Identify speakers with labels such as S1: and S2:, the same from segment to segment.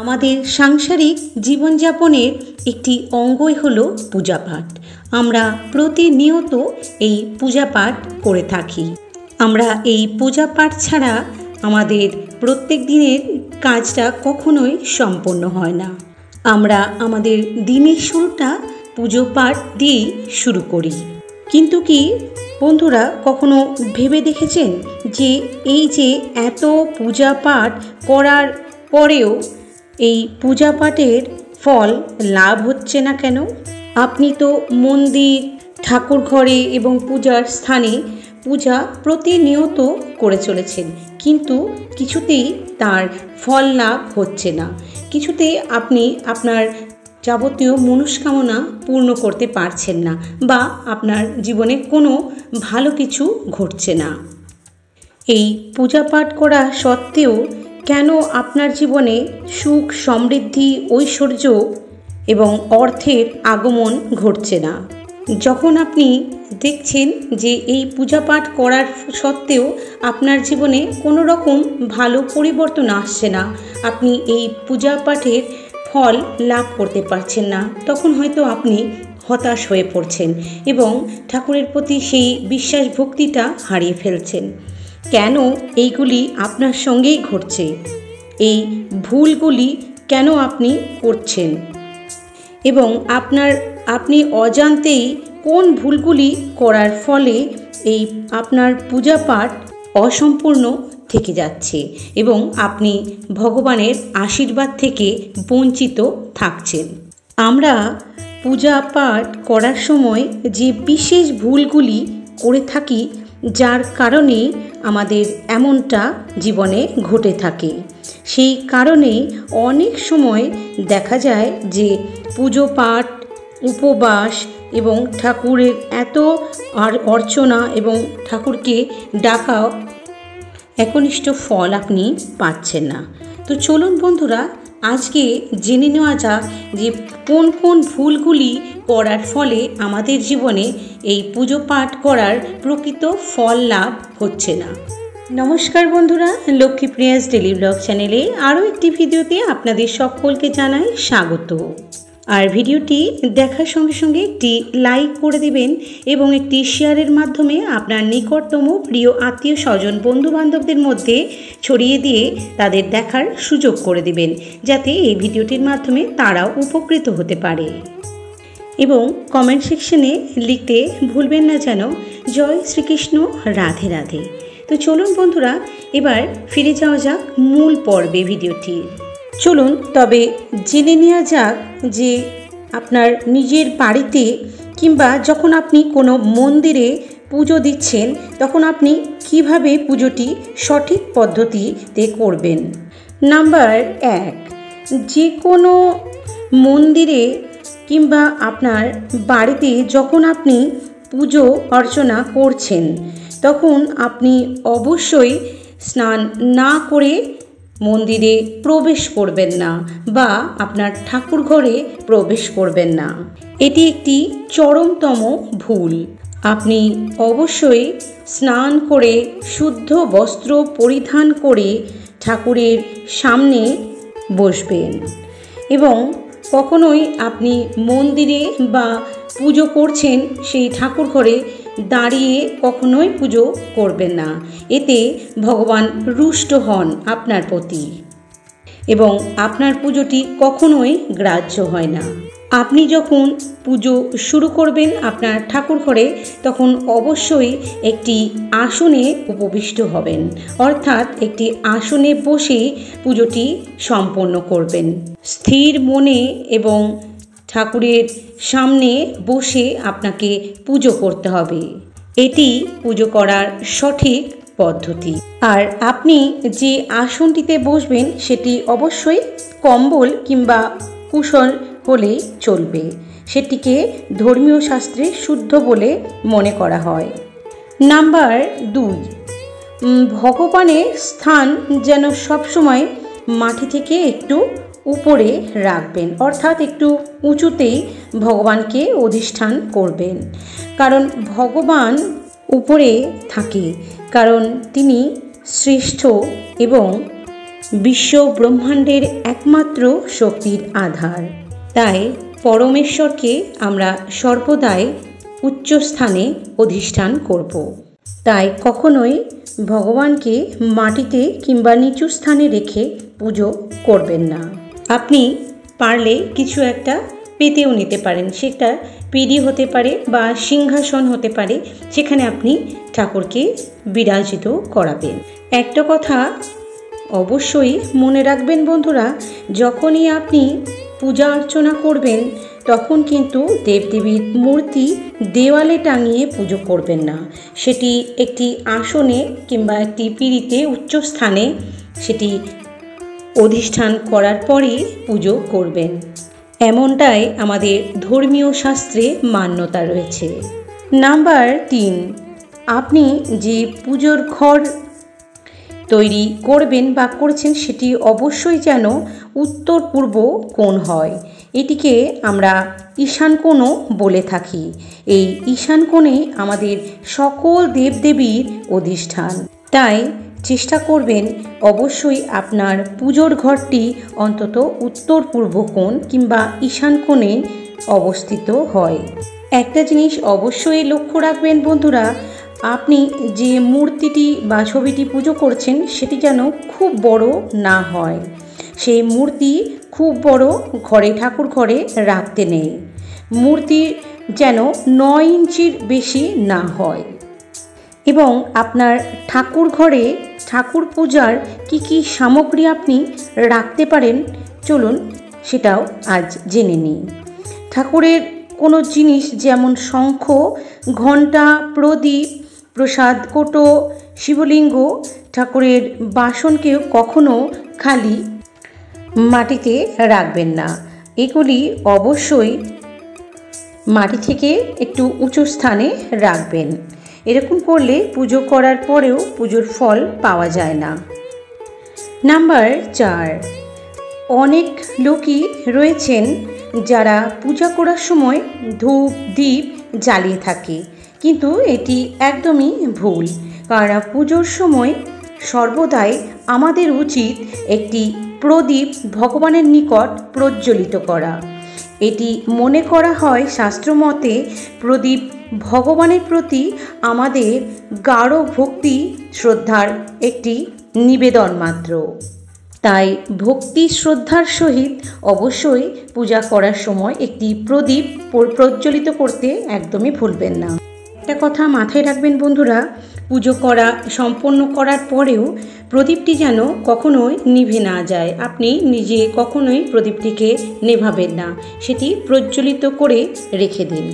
S1: আমাদের সাংসারিক জীবনযাপনের একটি অঙ্গই হলো পূজাপাঠ। আমরা প্রতিনিয়ত এই পূজাপাঠ করে থাকি। আমরা এই পূজাপাঠ ছাড়া আমাদের প্রত্যেক দিনের কাজটা কখনোই সম্পন্ন হয় না। আমরা আমাদের দিনের শুরুটা পুজো পাঠ দিয়েই শুরু করি। কিন্তু কি বন্ধুরা, কখনো ভেবে দেখেছেন যে এই যে এত পূজা পাঠ করার পরেও এই পূজা পাঠের ফল লাভ হচ্ছে না কেন? আপনি তো মন্দির, ঠাকুর ঘরে এবং পূজার স্থানে পূজা প্রতিনিয়ত করে চলেছেন, কিন্তু কিছুতেই তার ফল লাভ হচ্ছে না। কিছুতেই আপনি আপনার যাবতীয় মনস্কামনা পূর্ণ করতে পারছেন না, বা আপনার জীবনে কোনো ভালো কিছু ঘটছে না। এই পূজা পাঠ করা সত্ত্বেও কেন আপনার জীবনে সুখ, সমৃদ্ধি, ঐশ্বর্য এবং অর্থের আগমন ঘটছে না? যখন আপনি দেখছেন যে এই পূজা পাঠ করার সত্ত্বেও আপনার জীবনে কোনো রকম ভালো পরিবর্তন আসছে না, আপনি এই পূজা পাঠের ফল লাভ করতে পারছেন না, তখন হয়তো আপনি হতাশ হয়ে পড়ছেন এবং ঠাকুরের প্রতি সেই বিশ্বাস ভক্তিটা হারিয়ে ফেলছেন। কেন এইগুলি আপনার সঙ্গেই ঘটছে? এই ভুলগুলি কেন আপনি করছেন? এবং আপনি অজান্তেই কোন ভুলগুলি করার ফলে এই আপনার পূজা পাঠ অসম্পূর্ণ থেকে যাচ্ছে এবং আপনি ভগবানের আশীর্বাদ থেকে বঞ্চিত থাকছেন। আমরা পূজা পাঠ করার সময় যে বিশেষ ভুলগুলি করে থাকি, যার কারণে আমাদের এমনটা জীবনে ঘটে থাকে, সেই কারণে অনেক সময় দেখা যায় যে পুজো পাঠ, উপবাস এবং ঠাকুরের এত অর্চনা এবং ঠাকুরকে ডাকা একনিষ্ঠ ফল আপনি পাচ্ছেন না। তো চলুন বন্ধুরা, আজকে জেনে নেওয়া যাক যে কোন কোন ভুলগুলি করার ফলে আমাদের জীবনে এই পুজো পাঠ করার প্রকৃত ফল লাভ হচ্ছে না। নমস্কার বন্ধুরা, লক্ষ্মীপ্রিয়াস ডেলি ব্লগ চ্যানেলে আরও একটি ভিডিওতে আপনাদের সকলকে জানাই স্বাগত। আর ভিডিওটি দেখার সঙ্গে সঙ্গে একটি লাইক করে দিবেন এবং একটি শেয়ারের মাধ্যমে আপনার নিকটতম প্রিয় আত্মীয় স্বজন, বন্ধুবান্ধবদের মধ্যে ছড়িয়ে দিয়ে তাদের দেখার সুযোগ করে দিবেন, যাতে এই ভিডিওটির মাধ্যমে তারাও উপকৃত হতে পারে। এবং কমেন্ট সেকশনে লিখতে ভুলবেন না যেন জয় শ্রীকৃষ্ণ, রাধে রাধে। তো চলুন বন্ধুরা, এবার ফিরে যাওয়া যাক মূল পর্বে ভিডিওটির। চলুন তবে জেনে নেওয়া যাক যে আপনার নিজের বাড়িতে কিংবা যখন আপনি কোনো মন্দিরে পুজো দিচ্ছেন, তখন আপনি কিভাবে পুজোটি সঠিক পদ্ধতিতে করবেন। নাম্বার 1, যে কোনো মন্দিরে কিংবা আপনার বাড়িতে যখন আপনি পুজো অর্চনা করছেন, তখন আপনি অবশ্যই স্নান না করে মন্দিরে প্রবেশ করবেন না বা আপনার ঠাকুর ঘরে প্রবেশ করবেন না। এটি একটি চরমতম ভুল। আপনি অবশ্যই স্নান করে শুদ্ধ বস্ত্র পরিধান করে ঠাকুরের সামনে বসবেন এবং কখনোই আপনি মন্দিরে বা পুজো করছেন সেই ঠাকুর ঘরে দাঁড়িয়ে কখনোই পুজো করবেন না। এতে ভগবান রুষ্ট হন আপনার প্রতি এবং আপনার পুজোটি কখনোই গ্রাহ্য হয় না। আপনি যখন পুজো শুরু করবেন আপনার ঠাকুর ঘরে, তখন অবশ্যই একটি আসনে উপবিষ্ট হবেন, অর্থাৎ একটি আসনে বসে পুজোটি সম্পন্ন করবেন। স্থির মনে এবং ঠাকুরের সামনে বসে আপনাকে পুজো করতে হবে। এটি পুজো করার সঠিক পদ্ধতি। আর আপনি যে আসনটিতে বসবেন সেটি অবশ্যই কম্বল কিংবা কুশন হলেই চলবে। সেটিকে ধর্মীয় শাস্ত্রে শুদ্ধ বলে মনে করা হয়। নাম্বার 2, ভগবানের স্থান যেন সবসময় মাটি থেকে একটু উপরে রাখবেন, অর্থাৎ একটু উঁচুতেই ভগবানকে অধিষ্ঠান করবেন। কারণ ভগবান উপরে থাকে, কারণ তিনি শ্রেষ্ঠ এবং বিশ্ব ব্রহ্মাণ্ডের একমাত্র শক্তির আধার। তাই পরমেশ্বরকে আমরা সর্বদাই উচ্চ স্থানে অধিষ্ঠান করব। তাই কখনোই ভগবানকে মাটিতে কিংবা নিচু স্থানে রেখে পুজো করবেন না। আপনি পারলে কিছু একটা পেতেও নিতে পারেন, সেটা পিঁড়ি হতে পারে বা সিংহাসন হতে পারে, সেখানে আপনি ঠাকুরকে বিরাজিত করাবেন। একটা কথা অবশ্যই মনে রাখবেন বন্ধুরা, যখনই আপনি পূজা অর্চনা করবেন তখন কিন্তু দেবদেবীর মূর্তি দেওয়ালে টাঙিয়ে পুজো করবেন না। সেটি একটি আসনে কিংবা একটি পিঁড়িতে উচ্চ স্থানে সেটি অধিষ্ঠান করার পরেই পুজো করবেন। এমনটাই আমাদের ধর্মীয় শাস্ত্রে মান্যতা রয়েছে। নাম্বার 3, আপনি যে পুজোর ঘর তৈরি করবেন বা করছেন সেটি অবশ্যই যেন উত্তর পূর্ব কোণ হয়। এটিকে আমরা ঈশান কোণও বলে থাকি। এই ঈশান কোণে আমাদের সকল দেবদেবীর অধিষ্ঠান। তাই চেষ্টা করবেন অবশ্যই আপনার পুজোর ঘরটি অন্তত উত্তর পূর্ব কোণ কিংবা ঈশান কোণে অবস্থিত হয়। একটা জিনিস অবশ্যই লক্ষ্য রাখবেন বন্ধুরা, আপনি যে মূর্তিটি বা ছবিটি পুজো করছেন সেটি যেন খুব বড় না হয়। সেই মূর্তি খুব বড় ঘরে, ঠাকুর ঘরে রাখতে নেই। মূর্তি যেন 9 ইঞ্চির বেশি না হয়। এবং আপনার ঠাকুর ঘরে ঠাকুর পূজার কি সামগ্রী আপনি রাখতে পারেন, চলুন সেটাও আজ জেনে নিই। ঠাকুরের কোনো জিনিস যেমন শঙ্খ, ঘণ্টা, প্রদীপ, প্রসাদ কোটো, শিবলিঙ্গ, ঠাকুরের বাসনকেও কখনো খালি মাটিতে রাখবেন না। এগুলি অবশ্যই মাটি থেকে একটু উঁচু স্থানে রাখবেন। এরকম করলে পুজো করার পরেও পুজোর ফল পাওয়া যায় না। নাম্বার 4, অনেক লোকই রয়েছেন যারা পূজা করার সময় ধূপ দ্বীপ জ্বালিয়ে থাকে, কিন্তু এটি একদমই ভুল। কারণ পুজোর সময় সর্বদাই আমাদের উচিত একটি প্রদীপ ভগবানের নিকট প্রজ্বলিত করা। এটি মনে করা হয় শাস্ত্রমতে প্রদীপ ভগবানের প্রতি আমাদের গাঢ় ভক্তি শ্রদ্ধার একটি নিবেদন মাত্র। তাই ভক্তি শ্রদ্ধার সহিত অবশ্যই পূজা করার সময় একটি প্রদীপ প্রজ্বলিত করতে একদমই ভুলবেন না। একটা কথা মাথায় রাখবেন বন্ধুরা, পুজো করা সম্পন্ন করার পরেও প্রদীপটি যেন কখনোই নিভে না যায়। আপনি নিজে কখনোই প্রদীপটিকে নেভাবেন না, সেটি প্রজ্বলিত করে রেখে দিন।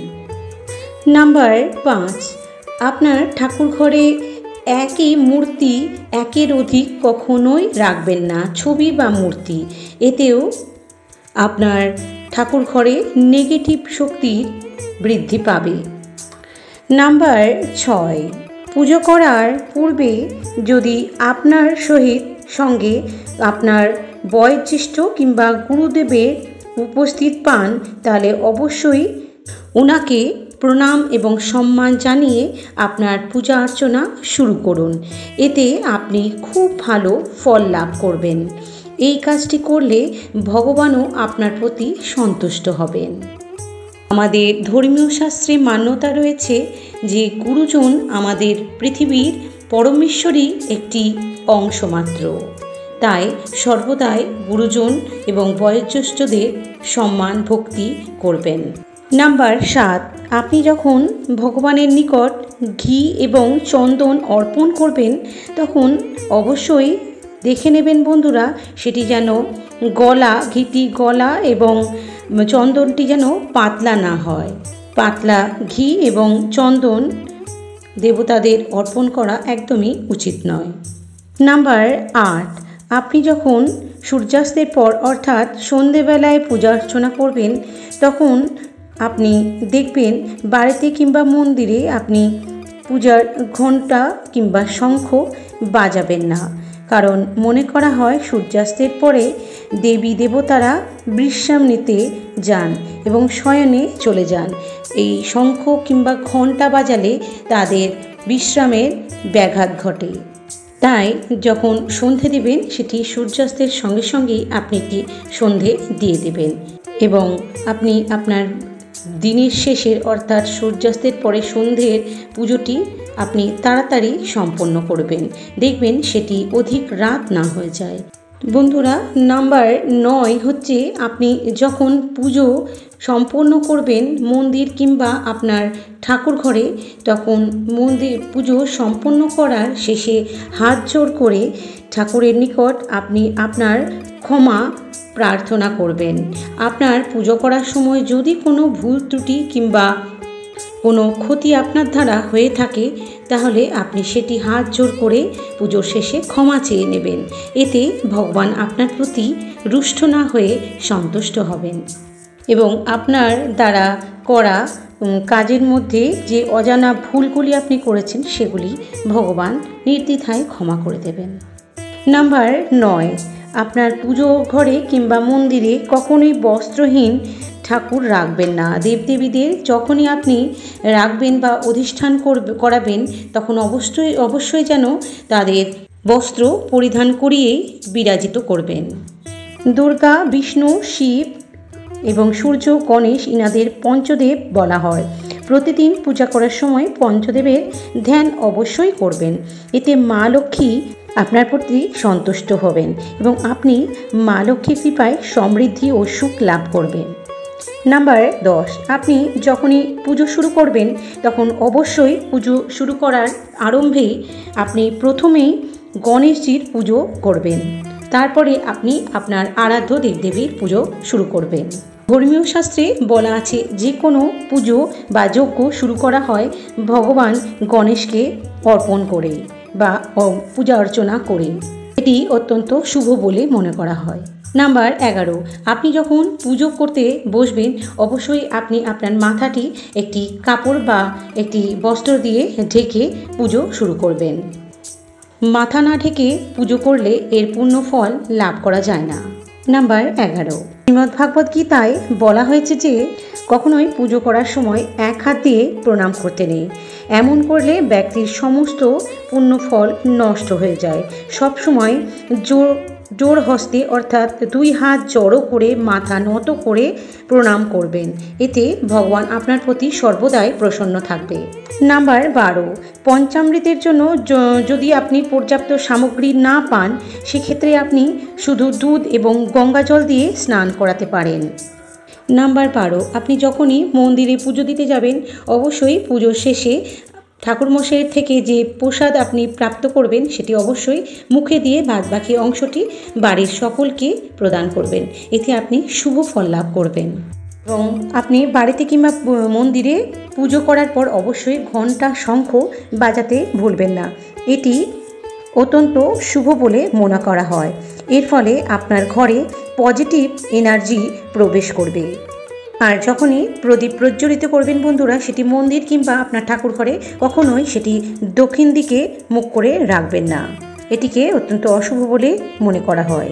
S1: নাম্বার 5, আপনার ঠাকুর ঘরে একই মূর্তি একের অধিক কখনোই রাখবেন না, ছবি বা মূর্তি। এতেও আপনার ঠাকুর ঘরে নেগেটিভ শক্তির বৃদ্ধি পাবে। নাম্বার 6, পুজো করার পূর্বে যদি আপনার সঙ্গে আপনার বয়োজ্যেষ্ঠ কিংবা গুরুদেবের উপস্থিত পান তাহলে অবশ্যই ওনাকে প্রণাম এবং সম্মান জানিয়ে আপনার পূজা অর্চনা শুরু করুন। এতে আপনি খুব ভালো ফল লাভ করবেন। এই কাজটি করলে ভগবানও আপনার প্রতি সন্তুষ্ট হবেন। আমাদের ধর্মীয় শাস্ত্রে মান্যতা রয়েছে যে গুরুজন আমাদের পৃথিবীর পরমেশ্বরই একটি অংশ মাত্র। তাই সর্বদাই গুরুজন এবং বয়োজ্যেষ্ঠদের সম্মান ভক্তি করবেন। নাম্বার 7, আপনি যখন ভগবানের নিকট ঘি এবং চন্দন অর্পণ করবেন তখন অবশ্যই দেখে নেবেন বন্ধুরা, সেটি যেন ঘিটি গলা এবং চন্দনটি যেন পাতলা না হয়। পাতলা ঘি এবং চন্দন দেবতাদের অর্পণ করা একদমই উচিত নয়। নাম্বার 8, আপনি যখন সূর্যাস্তের পর অর্থাৎ সন্ধেবেলায় পূজা অর্চনা করবেন তখন আপনি দেখবেন বাড়িতে কিংবা মন্দিরে আপনি পূজার ঘণ্টা কিংবা শঙ্খ বাজাবেন না। কারণ মনে করা হয় সূর্যাস্তের পরে দেবী দেবতারা বিশ্রাম নিতে যান এবং শয়নে চলে যান। এই শঙ্খ কিংবা ঘণ্টা বাজালে তাদের বিশ্রামের ব্যাঘাত ঘটে। তাই যখন সন্ধে দেবেন সেটি সূর্যাস্তের সঙ্গে সঙ্গেই আপনি একটি সন্ধে দিয়ে দেবেন এবং আপনি আপনার দিনের শেষের অর্থাৎ সূর্যাস্তের পরে সন্ধ্যের পুজোটি আপনি তাড়াতাড়ি সম্পন্ন করবেন। দেখবেন সেটি অধিক রাত না হয়ে যায়। বন্ধুরা, নাম্বার 9 হচ্ছে আপনি যখন পুজো সম্পন্ন করবেন মন্দির কিংবা আপনার ঠাকুর ঘরে, তখন মন্দির পুজো সম্পন্ন করার শেষে হাত জোড় করে ঠাকুরের নিকট আপনি আপনার ক্ষমা প্রার্থনা করবেন। আপনার পুজো করার সময় যদি কোনো ভুল ত্রুটি কিংবা কোনো ক্ষতি আপনার দ্বারা হয়ে থাকে তাহলে আপনি সেটি হাত জোড় করে পুজোর শেষে ক্ষমা চেয়ে নেবেন। এতে ভগবান আপনার প্রতি রুষ্ট না হয়ে সন্তুষ্ট হবেন এবং আপনার দ্বারা করা কাজের মধ্যে যে অজানা ভুলগুলি আপনি করেছেন সেগুলি ভগবান নির্দ্বিধায় ক্ষমা করে দেবেন। নাম্বার 9, আপনার পুজো ঘরে কিংবা মন্দিরে কখনোই বস্ত্রহীন ঠাকুর রাখবেন না। দেবদেবীদের যখনই আপনি রাখবেন বা অধিষ্ঠান করাবেন তখন অবশ্যই যেন তাদের বস্ত্র পরিধান করিয়েই বিরাজিত করবেন। দুর্গা, বিষ্ণু, শিব এবং সূর্য, গণেশ ইনাদের পঞ্চদেব বলা হয়। প্রতিদিন পূজা করার সময় পঞ্চদেবের ধ্যান অবশ্যই করবেন। এতে মা লক্ষ্মী আপনার প্রতি সন্তুষ্ট হবেন এবং আপনি মা লক্ষ্মীর কৃপায় সমৃদ্ধি ও সুখ লাভ করবেন। নাম্বার 10, আপনি যখনই পুজো শুরু করবেন তখন অবশ্যই পুজো শুরু করার আরম্ভেই আপনি প্রথমেই গণেশজির পুজো করবেন। তারপরে আপনি আপনার আরাধ্য দেবদেবীর পুজো শুরু করবেন। ধর্মীয় শাস্ত্রে বলা আছে যে কোনো পুজো বা যজ্ঞ শুরু করা হয় ভগবান গণেশকে অর্পণ করে বা পূজা অর্চনা করে। এটি অত্যন্ত শুভ বলে মনে করা হয়। নাম্বার 11, আপনি যখন পুজো করতে বসবেন অবশ্যই আপনি আপনার মাথাটি একটি কাপড় বা একটি বস্ত্র দিয়ে ঢেকে পুজো শুরু করবেন। মাথা না ঢেকে পুজো করলে এর পূর্ণ ফল লাভ করা যায় না। নাম্বার 11, শ্রীমদ্ভাগবত গীতায় বলা হয়েছে যে কখনোই পুজো করার সময় এক হাত দিয়ে প্রণাম করতে নেই। এমন করলে ব্যক্তির সমস্ত পুণ্য ফল নষ্ট হয়ে যায়। সবসময় জোর হস্তে অর্থাৎ 2 হাত জড়ো করে মাথা নত করে প্রণাম করবেন। এতে ভগবান আপনার প্রতি সর্বদাই প্রসন্ন থাকবে। নাম্বার 12, পঞ্চামৃতের জন্য যদি আপনি পর্যাপ্ত সামগ্রী না পান সেক্ষেত্রে আপনি শুধু দুধ এবং গঙ্গা জল দিয়ে স্নান করাতে পারেন। নাম্বার 12, আপনি যখনই মন্দিরে পুজো দিতে যাবেন অবশ্যই পুজোর শেষে ঠাকুরমশাইয়ের থেকে যে প্রসাদ আপনি প্রাপ্ত করবেন সেটি অবশ্যই মুখে দিয়ে বাদবাকি অংশটি বাড়ির সকলকে প্রদান করবেন। এতে আপনি শুভ ফল লাভ করবেন। এবং আপনি বাড়িতে কিংবা মন্দিরে পুজো করার পর অবশ্যই ঘণ্টা, শঙ্খ বাজাতে ভুলবেন না। এটি অত্যন্ত শুভ বলে মনে করা হয়। এর ফলে আপনার ঘরে পজিটিভ এনার্জি প্রবেশ করবে। আর যখনই প্রদীপ প্রজ্বলিত করবেন বন্ধুরা সেটি মন্দির কিংবা আপনার ঠাকুর ঘরে কখনোই সেটি দক্ষিণ দিকে মুখ করে রাখবেন না। এটিকে অত্যন্ত অশুভ বলে মনে করা হয়।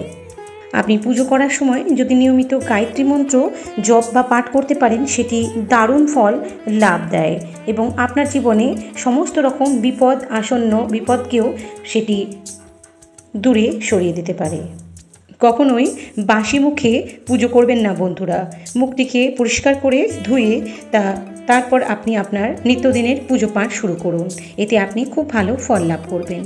S1: আপনি পুজো করার সময় যদি নিয়মিত গায়ত্রী মন্ত্র জপ বা পাঠ করতে পারেন সেটি দারুণ ফল লাভ দেয় এবং আপনার জীবনে সমস্ত রকম আসন্ন বিপদকেও সেটি দূরে সরিয়ে দিতে পারে। কখনোই বাসি মুখে পুজো করবেন না বন্ধুরা। মুখটিকে পরিষ্কার করে ধুয়ে তারপর আপনি আপনার নিত্যদিনের পুজো পাঠ শুরু করুন। এতে আপনি খুব ভালো ফল লাভ করবেন।